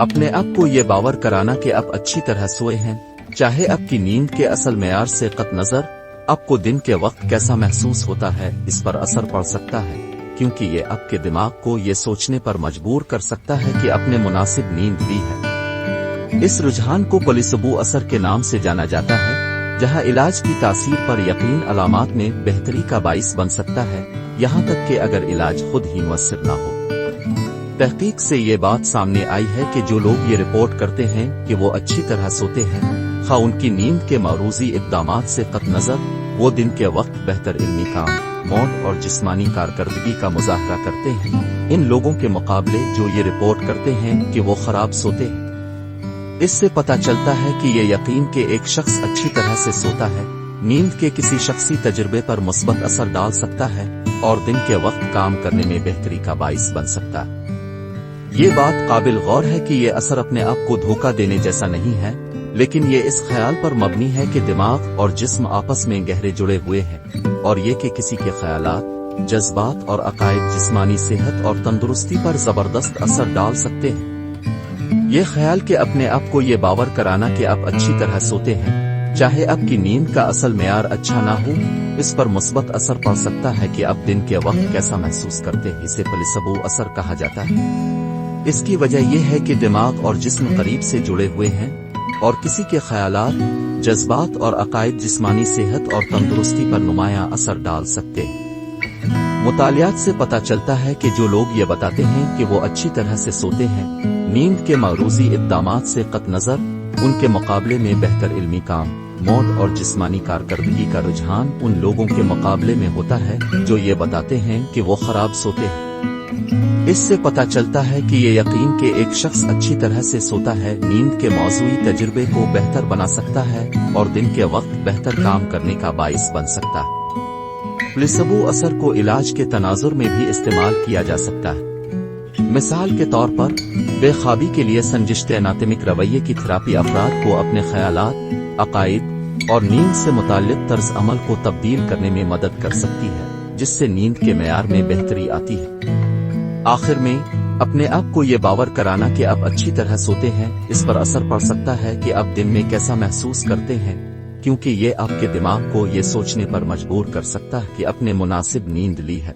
अपने आप को ये बावर कराना कि आप अच्छी तरह सोए हैं, चाहे आपकी नींद के असल मेयार से कत नजर आपको दिन के वक्त कैसा महसूस होता है, इस पर असर पड़ सकता है, क्योंकि ये आपके दिमाग को ये सोचने पर मजबूर कर सकता है कि आपने मुनासिब नींद ली है। इस रुझान को प्लेसबो असर के नाम से जाना जाता है, जहां इलाज की तासीर पर यकीन अलामात में बेहतरी का बाइस बन सकता है, यहां तक कि अगर इलाज खुद ही मुअस्सिर ना हो। तहकीक से ये बात सामने आई है कि जो लोग ये रिपोर्ट करते हैं कि वो अच्छी तरह सोते हैं, खा उनकी नींद के मारूजी इक़दामात से कत नजर वो दिन के वक्त बेहतर इल्मी काम, मौत और जिस्मानी कारकर्दगी का मुजाहरा करते हैं, इन लोगों के मुकाबले जो ये रिपोर्ट करते हैं कि वो खराब सोते हैं। इससे पता चलता है कि ये यकीन कि एक शख्स अच्छी तरह से सोता है, नींद के किसी शख्सी तजुर्बे पर मुस्बत असर डाल सकता है और दिन के वक्त काम करने में बेहतरी का बाइस बन सकता है। ये बात काबिल गौर है कि ये असर अपने आप को धोखा देने जैसा नहीं है, लेकिन ये इस ख्याल पर मबनी है कि दिमाग और जिस्म आपस में गहरे जुड़े हुए हैं और ये कि किसी के ख्यालात, जज्बात और अकायद जिस्मानी सेहत और तंदुरुस्ती पर जबरदस्त असर डाल सकते हैं। ये ख्याल कि अपने आप को ये बावर कराना कि आप अच्छी तरह सोते हैं, चाहे आपकी नींद का असल मेयार अच्छा ना हो, इस पर मुस्बत असर पड़ सकता है कि आप दिन के वक्त कैसा महसूस करते हैं। इसे प्लेसबो असर कहा जाता है। इसकी वजह यह है कि दिमाग और जिस्म करीब से जुड़े हुए हैं और किसी के ख्यालात, जज्बात और अकायद जिस्मानी सेहत और तंदुरुस्ती पर नुमायां असर डाल सकते हैं। मुतालियात से पता चलता है कि जो लोग ये बताते हैं कि वो अच्छी तरह से सोते हैं, नींद के मारूजी इक़दामात से कत नजर उनके मुकाबले में बेहतर इल्मी काम, मौत और जिस्मानी कारकर्दगी का रुझान उन लोगों के मुकाबले में होता है जो ये बताते हैं कि वो खराब सोते हैं। इससे पता चलता है कि ये यकीन कि एक शख्स अच्छी तरह से सोता है, नींद के मौजूई तजुर्बे को बेहतर बना सकता है और दिन के वक्त बेहतर काम करने का बाइस बन सकता है। प्लेसबो असर को इलाज के तनाजुर में भी इस्तेमाल किया जा सकता है। मिसाल के तौर पर बेख्वाबी के लिए संजिश्ते अनाटमिक रवैये की थेरापी अफराद को अपने ख्यालात, अकायद और नींद से मुताल्लिक तर्ज अमल को तब्दील करने में मदद कर सकती है, जिससे नींद के मेयार में बेहतरी आती है। आखिर में अपने आप को ये बावर कराना कि आप अच्छी तरह सोते हैं, इस पर असर पड़ सकता है कि आप दिन में कैसा महसूस करते हैं, क्योंकि ये आपके दिमाग को ये सोचने पर मजबूर कर सकता है कि आपने मुनासिब नींद ली है।